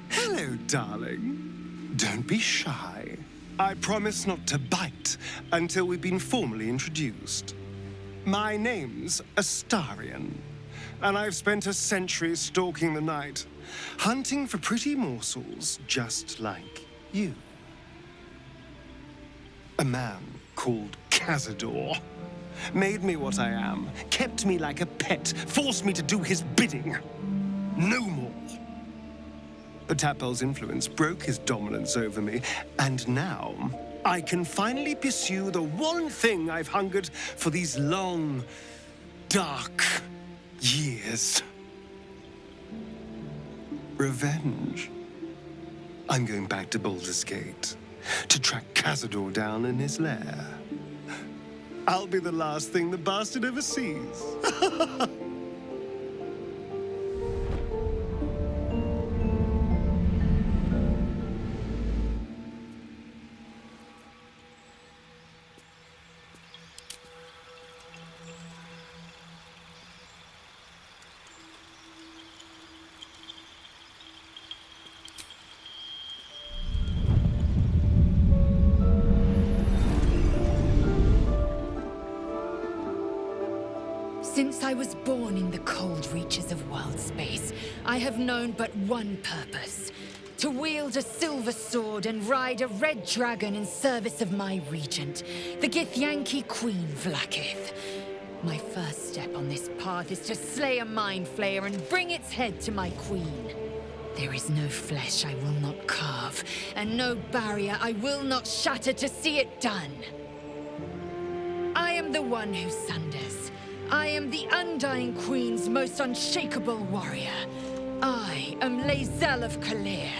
Hello, darling. Don't be shy. I promise not to bite until we've been formally introduced. My name's Astarion, and I've spent a century stalking the night, hunting for pretty morsels just like you. A man called Cazador made me what I am, kept me like a pet, forced me to do his bidding. No more. The Tadpole's influence broke his dominance over me, and now I can finally pursue the one thing I've hungered for these long, dark years. Revenge. I'm going back to Baldur's Gate to track Cazador down in his lair. I'll be the last thing the bastard ever sees. Since I was born in the cold reaches of world space, I have known but one purpose: to wield a silver sword and ride a red dragon in service of my regent, the Githyanki Queen Vlaakith. My first step on this path is to slay a mind flayer and bring its head to my queen. There is no flesh I will not carve, and no barrier I will not shatter to see it done. I am the one who sunders. I am the Undying Queen's most unshakable warrior. I am Lae'zel of Kalir.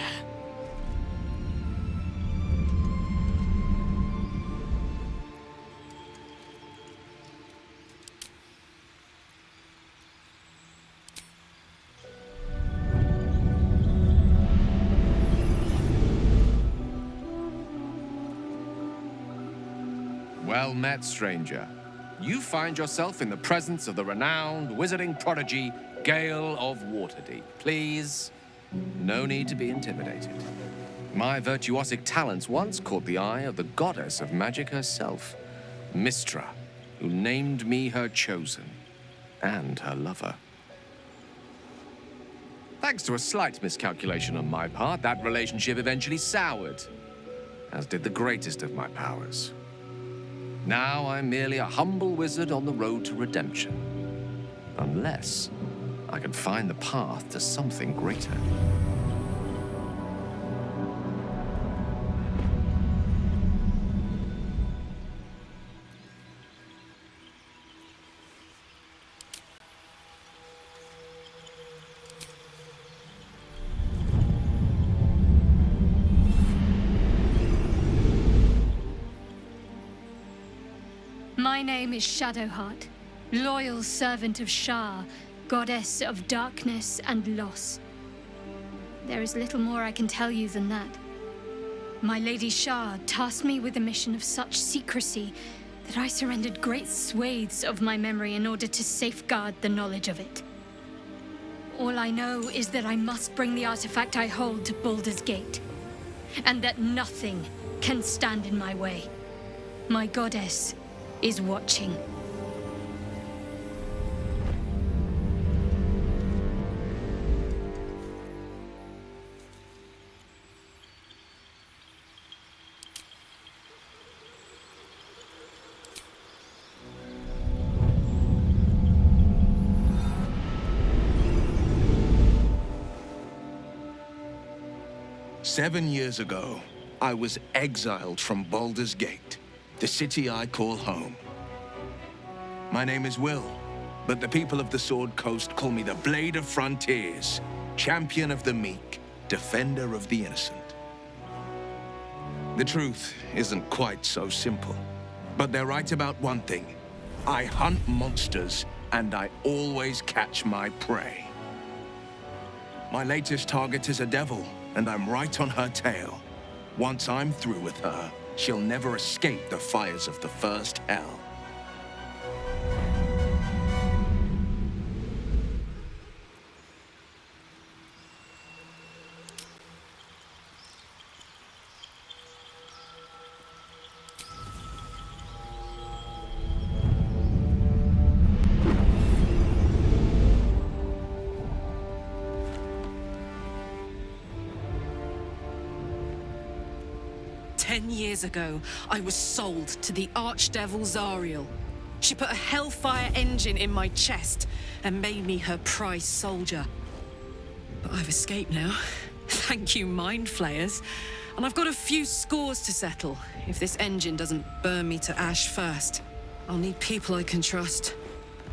Well met, stranger. You find yourself in the presence of the renowned wizarding prodigy, Gale of Waterdeep. Please, no need to be intimidated. My virtuosic talents once caught the eye of the goddess of magic herself, Mystra, who named me her chosen, and her lover. Thanks to a slight miscalculation on my part, that relationship eventually soured, as did the greatest of my powers. Now I'm merely a humble wizard on the road to redemption. Unless I can find the path to something greater. My name is Shadowheart, loyal servant of Shar, goddess of darkness and loss. There is little more I can tell you than that. My Lady Shar tasked me with a mission of such secrecy that I surrendered great swathes of my memory in order to safeguard the knowledge of it. All I know is that I must bring the artifact I hold to Baldur's Gate, and that nothing can stand in my way. My goddess is watching. 7 years ago, I was exiled from Baldur's Gate, the city I call home. My name is Will, but the people of the Sword Coast call me the Blade of Frontiers, champion of the meek, defender of the innocent. The truth isn't quite so simple, but they're right about one thing. I hunt monsters, and I always catch my prey. My latest target is a devil, and I'm right on her tail. Once I'm through with her, she'll never escape the fires of the first hell. Years ago, I was sold to the Archdevil Zariel. She put a Hellfire engine in my chest and made me her prize soldier. But I've escaped now. Thank you, Mind Flayers. And I've got a few scores to settle. If this engine doesn't burn me to ash first, I'll need people I can trust.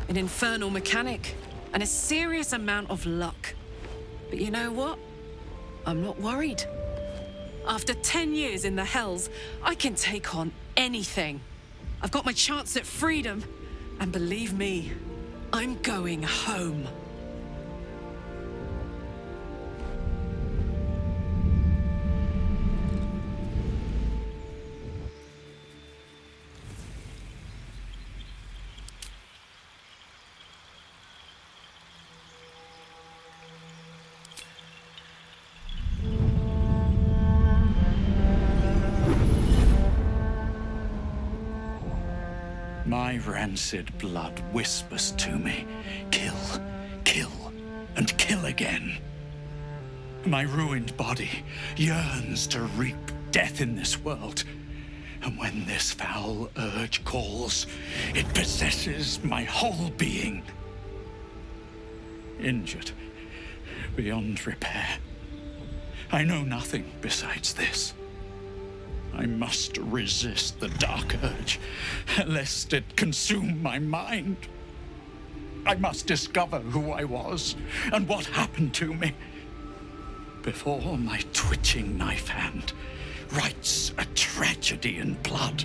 An infernal mechanic, and a serious amount of luck. But you know what? I'm not worried. After 10 years in the Hells, I can take on anything. I've got my chance at freedom, and believe me, I'm going home. My rancid blood whispers to me, kill, kill, and kill again. My ruined body yearns to reap death in this world. And when this foul urge calls, it possesses my whole being. Injured beyond repair. I know nothing besides this. I must resist the dark urge, lest it consume my mind. I must discover who I was and what happened to me before my twitching knife hand writes a tragedy in blood.